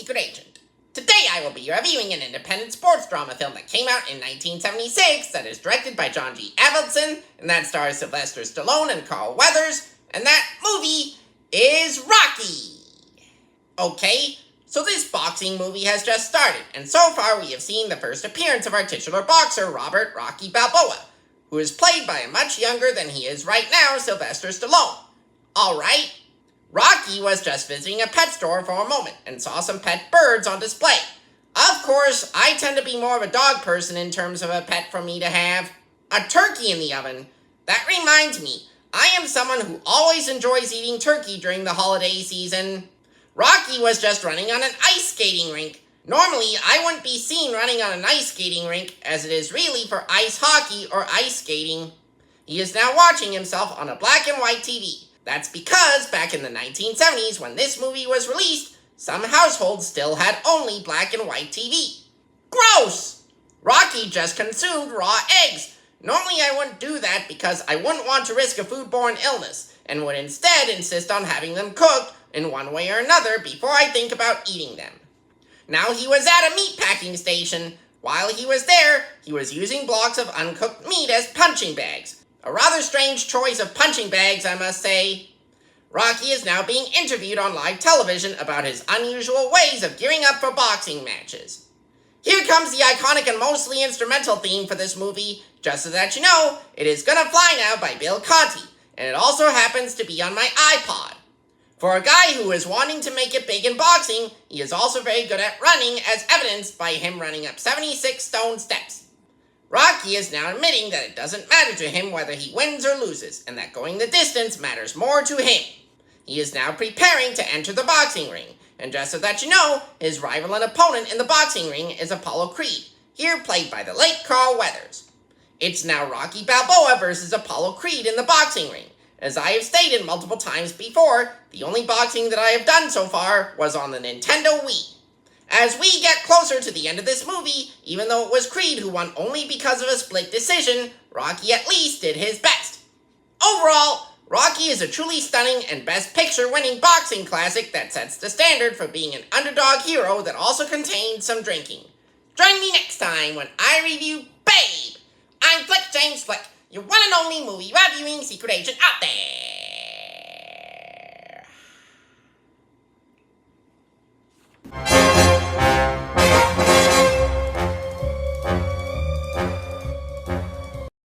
Secret Agent. Today I will be reviewing an independent sports drama film that came out in 1976 that is directed by John G. Avildsen and that stars Sylvester Stallone and Carl Weathers, and that movie is Rocky. Okay, so this boxing movie has just started, and so far we have seen the first appearance of our titular boxer, Robert "Rocky" Balboa, who is played by a much younger than he is right now, Sylvester Stallone. Alright, Rocky was just visiting a pet store for a moment and saw some pet birds on display. Of course, I tend to be more of a dog person in terms of a pet for me to have. A turkey in the oven. That reminds me, I am someone who always enjoys eating turkey during the holiday season. Rocky was just running on an ice skating rink. Normally, I wouldn't be seen running on an ice skating rink, as it is really for ice hockey or ice skating. He is now watching himself on a black and white TV. That's because back in the 1970s, when this movie was released, some households still had only black and white TV. Gross! Rocky just consumed raw eggs. Normally I wouldn't do that because I wouldn't want to risk a foodborne illness, and would instead insist on having them cooked in one way or another before I think about eating them. Now he was at a meatpacking station. While he was there, he was using blocks of uncooked meat as punching bags. A rather strange choice of punching bags, I must say. Rocky is now being interviewed on live television about his unusual ways of gearing up for boxing matches. Here comes the iconic and mostly instrumental theme for this movie. Just so that you know, it is Gonna Fly Now by Bill Conti, and it also happens to be on my iPod. For a guy who is wanting to make it big in boxing, he is also very good at running, as evidenced by him running up 76 stone steps. Rocky is now admitting that it doesn't matter to him whether he wins or loses, and that going the distance matters more to him. He is now preparing to enter the boxing ring, and just so that you know, his rival and opponent in the boxing ring is Apollo Creed, here played by the late Carl Weathers. It's now Rocky Balboa versus Apollo Creed in the boxing ring. As I have stated multiple times before, the only boxing that I have done so far was on the Nintendo Wii. As we get closer to the end of this movie, even though it was Creed who won only because of a split decision, Rocky at least did his best. Overall, Rocky is a truly stunning and Best Picture winning boxing classic that sets the standard for being an underdog hero that also contains some drinking. Join me next time when I review Babe! I'm Flick James Flick, your one and only movie reviewing secret agent out there!